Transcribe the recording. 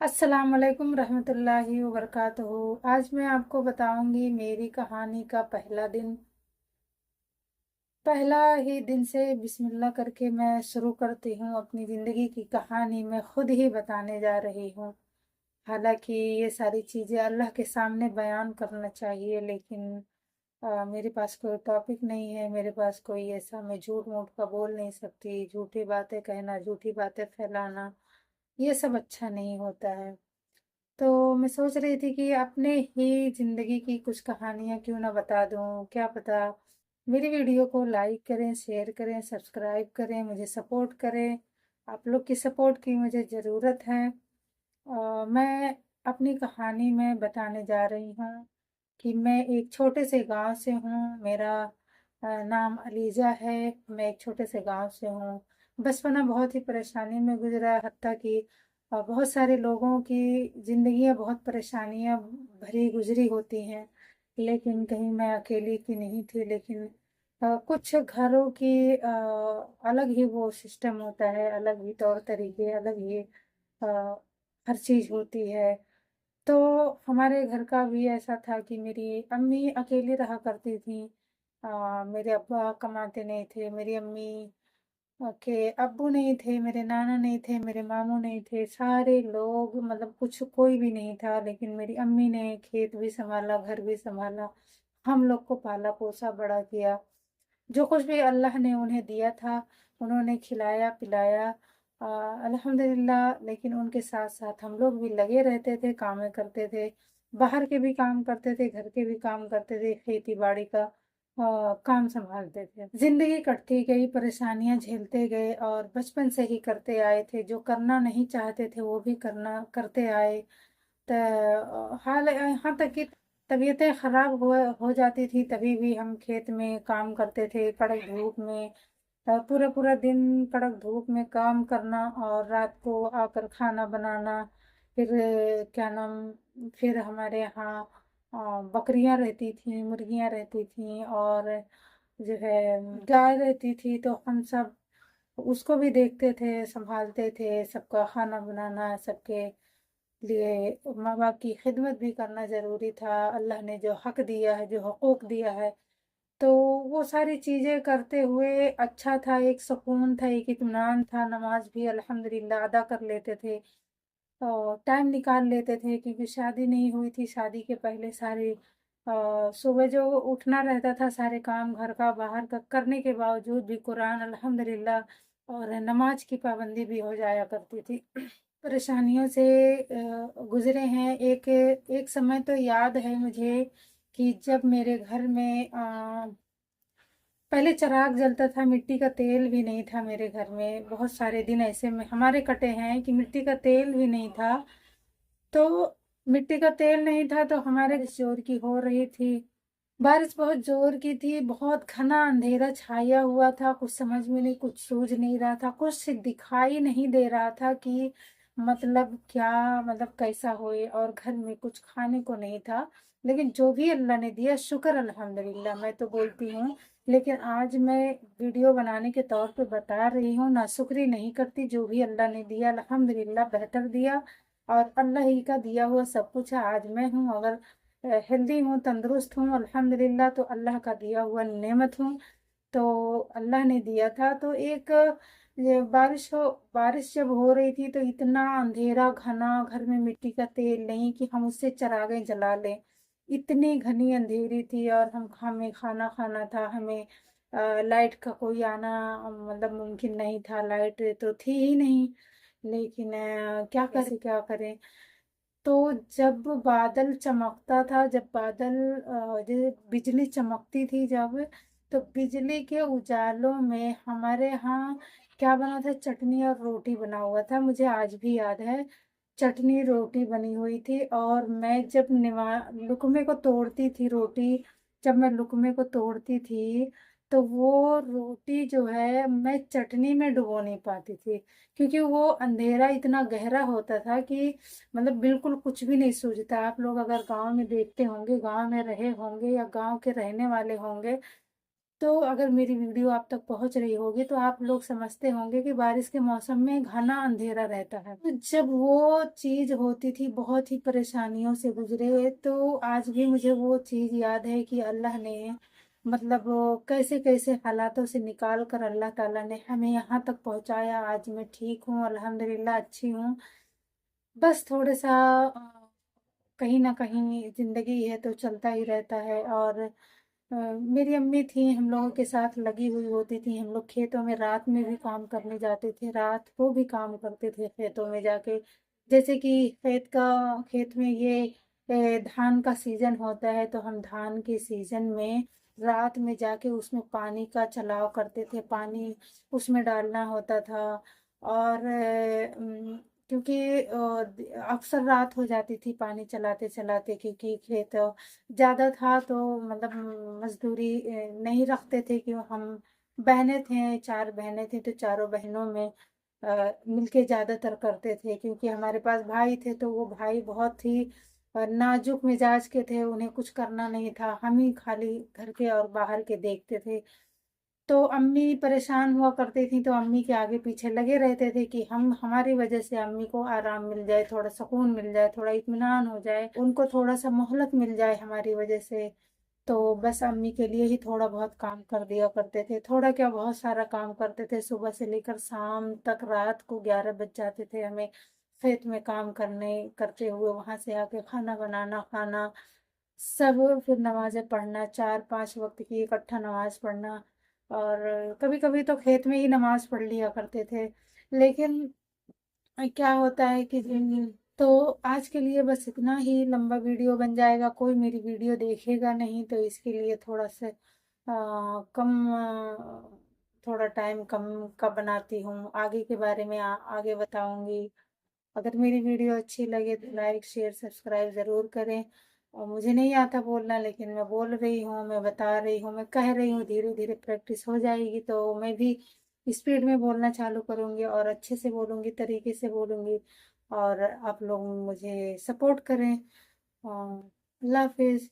अस्सलाम वालेकुम रहमतुल्लाहि व बरकातुहू। आज मैं आपको बताऊंगी मेरी कहानी का पहला दिन। पहला ही दिन से बिस्मिल्लाह करके मैं शुरू करती हूँ अपनी ज़िंदगी की कहानी। मैं खुद ही बताने जा रही हूँ। हालांकि ये सारी चीज़ें अल्लाह के सामने बयान करना चाहिए, लेकिन मेरे पास कोई टॉपिक नहीं है। मेरे पास कोई ऐसा, मैं झूठ मूठ का बोल नहीं सकती। झूठी बातें कहना, झूठी बातें फैलाना, ये सब अच्छा नहीं होता है। तो मैं सोच रही थी कि अपने ही ज़िंदगी की कुछ कहानियाँ क्यों ना बता दूँ। क्या पता मेरी वीडियो को लाइक करें, शेयर करें, सब्सक्राइब करें, मुझे सपोर्ट करें। आप लोग की सपोर्ट की मुझे ज़रूरत है। मैं अपनी कहानी में बताने जा रही हूँ कि मैं एक छोटे से गांव से हूँ। मेरा नाम अलीज़ा है। मैं एक छोटे से गांव से हूँ। बचपना बहुत ही परेशानी में गुजरा, हत्ता कि बहुत सारे लोगों की ज़िंदगियाँ बहुत परेशानियाँ भरी गुजरी होती हैं, लेकिन कहीं मैं अकेली की नहीं थी। लेकिन कुछ घरों की अलग ही वो सिस्टम होता है, अलग ही तौर तरीके, अलग ही हर चीज़ होती है। तो हमारे घर का भी ऐसा था कि मेरी अम्मी अकेली रहा करती थी। मेरे अब्बा कमाते नहीं थे, मेरी अम्मी के अब्बू नहीं थे, मेरे नाना नहीं थे, मेरे मामू नहीं थे। सारे लोग, मतलब कुछ कोई भी नहीं था, लेकिन मेरी अम्मी ने खेत भी संभाला, घर भी संभाला, हम लोग को पाला पोसा बड़ा किया। जो कुछ भी अल्लाह ने उन्हें दिया था, उन्होंने खिलाया पिलाया, अल्हम्दुलिल्लाह। लेकिन उनके साथ साथ हम लोग भी लगे रहते थे, काम करते थे, बाहर के भी काम करते थे, घर के भी काम करते थे, खेती बाड़ी का काम संभालते थे। जिंदगी कटती गई, परेशानियां झेलते गए, और बचपन से ही करते आए थे। जो करना नहीं चाहते थे वो भी करना करते आए। हाल यहाँ तक कि तबीयतें खराब हो जाती थी, तभी भी हम खेत में काम करते थे, कड़क धूप में। पूरा पूरा दिन कड़क धूप में काम करना, और रात को आकर खाना बनाना। फिर क्या नाम, फिर हमारे यहाँ बकरियां रहती थी, मुर्गियां रहती थी, और जो है गाय रहती थी। तो हम सब उसको भी देखते थे, संभालते थे। सबका खाना बनाना, सबके लिए माँ बाप की खिदमत भी करना ज़रूरी था। अल्लाह ने जो हक दिया है, जो हकूक़ दिया है, तो वो सारी चीज़ें करते हुए अच्छा था। एक सुकून था, एक इत्मीनान था। नमाज भी अल्हम्दुलिल्लाह अदा कर लेते थे, और टाइम निकाल लेते थे, क्योंकि शादी नहीं हुई थी। शादी के पहले सारे सुबह जो उठना रहता था, सारे काम घर का बाहर का करने के बावजूद भी कुरान अल्हम्दुलिल्लाह और नमाज की पाबंदी भी हो जाया करती थी। परेशानियों से गुजरे हैं। एक एक समय तो याद है मुझे कि जब मेरे घर में पहले चिराग जलता था, मिट्टी का तेल भी नहीं था मेरे घर में। बहुत सारे दिन ऐसे में हमारे कटे हैं कि मिट्टी का तेल भी नहीं था। तो मिट्टी का तेल नहीं था, तो हमारे बारिश जोर की हो रही थी। बारिश बहुत जोर की थी, बहुत घना अंधेरा छाया हुआ था। कुछ समझ में नहीं, कुछ सूझ नहीं रहा था, कुछ दिखाई नहीं दे रहा था कि मतलब क्या, मतलब कैसा होए। और घर में कुछ खाने को नहीं था। लेकिन जो भी अल्लाह ने दिया, शुक्र अल्हम्दुलिल्लाह मैं तो बोलती हूँ। लेकिन आज मैं वीडियो बनाने के तौर पे बता रही हूँ, नाशुक्री नहीं करती। जो भी अल्लाह ने दिया अल्हम्दुलिल्लाह बेहतर दिया, और अल्लाह ही का दिया हुआ सब कुछ है। आज मैं हूँ, अगर हेल्दी हूँ, तंदुरुस्त हूँ, अल्हम्दुलिल्लाह, तो अल्लाह का दिया हुआ नेमत हूँ। तो अल्लाह ने दिया था। तो एक ये बारिश जब हो रही थी, तो इतना अंधेरा घना, घर में मिट्टी का तेल नहीं कि हम उससे चिरागें जला लें। इतनी घनी अंधेरी थी, और हमें खाना खाना था। हमें लाइट का कोई आना मतलब मुमकिन नहीं था, लाइट तो थी ही नहीं। लेकिन क्या करें। तो जब बादल चमकता था, जब बादल बिजली चमकती थी जब, तो बिजली के उजालों में हमारे यहाँ क्या बना था, चटनी और रोटी बना हुआ था। मुझे आज भी याद है, चटनी रोटी बनी हुई थी। और मैं जब निवा लुकमे को तोड़ती थी रोटी, जब मैं लुकमे को तोड़ती थी, तो वो रोटी जो है मैं चटनी में डुबो नहीं पाती थी, क्योंकि वो अंधेरा इतना गहरा होता था कि मतलब बिल्कुल कुछ भी नहीं सूझता। आप लोग अगर गांव में देखते होंगे, गांव में रहे होंगे, या गांव के रहने वाले होंगे, तो अगर मेरी वीडियो आप तक पहुंच रही होगी तो आप लोग समझते होंगे कि बारिश के मौसम में घना अंधेरा रहता है। तो जब वो चीज होती थी, बहुत ही परेशानियों से गुजरे हुए, तो आज भी मुझे वो चीज याद है कि अल्लाह ने मतलब वो कैसे कैसे हालातों से निकाल कर अल्लाह ताला ने हमें यहाँ तक पहुंचाया। आज मैं ठीक हूँ, अल्हम्दुलिल्लाह अच्छी हूँ। बस थोड़ा सा कहीं ना कहीं जिंदगी है तो चलता ही रहता है। और मेरी अम्मी थी, हम लोगों के साथ लगी हुई होती थी। हम लोग खेतों में रात में भी काम करने जाते थे, रात को भी काम करते थे खेतों में जाके। जैसे कि खेत में ये धान का सीजन होता है, तो हम धान के सीजन में रात में जाके उसमें पानी का चलाव करते थे, पानी उसमें डालना होता था। और क्योंकि अक्सर रात हो जाती थी पानी चलाते चलाते, क्योंकि खेत ज़्यादा था तो मतलब मजदूरी नहीं रखते थे कि हम बहनें थे, 4 बहनें थी, तो चारों बहनों में मिलके ज़्यादातर करते थे। क्योंकि हमारे पास भाई थे तो वो भाई बहुत ही नाजुक मिजाज के थे, उन्हें कुछ करना नहीं था, हम ही खाली घर के और बाहर के देखते थे। तो अम्मी परेशान हुआ करती थी, तो अम्मी के आगे पीछे लगे रहते थे कि हम हमारी वजह से अम्मी को आराम मिल जाए, थोड़ा सुकून मिल जाए, थोड़ा इत्मीनान हो जाए, उनको थोड़ा सा मोहलत मिल जाए हमारी वजह से। तो बस अम्मी के लिए ही थोड़ा बहुत काम कर दिया करते थे, थोड़ा क्या बहुत सारा काम करते थे। सुबह से लेकर शाम तक, रात को 11 बज जाते थे हमें खेत में काम करने करते हुए। वहां से आके खाना बनाना, खाना, सब, फिर नमाजें पढ़ना, 4-5 वक्त की इकट्ठा नमाज पढ़ना। और कभी कभी तो खेत में ही नमाज पढ़ लिया करते थे। लेकिन क्या होता है कि तो आज के लिए बस इतना ही। लंबा वीडियो बन जाएगा, कोई मेरी वीडियो देखेगा नहीं, तो इसके लिए थोड़ा सा कम थोड़ा टाइम कम का बनाती हूँ। आगे के बारे में आगे बताऊंगी। अगर मेरी वीडियो अच्छी लगे तो लाइक शेयर सब्सक्राइब ज़रूर करें। और मुझे नहीं आता बोलना, लेकिन मैं बोल रही हूँ, मैं बता रही हूँ, मैं कह रही हूँ, धीरे धीरे प्रैक्टिस हो जाएगी तो मैं भी स्पीड में बोलना चालू करूँगी और अच्छे से बोलूँगी, तरीके से बोलूँगी। और आप लोग मुझे सपोर्ट करें। अल्लाह हाफिज़।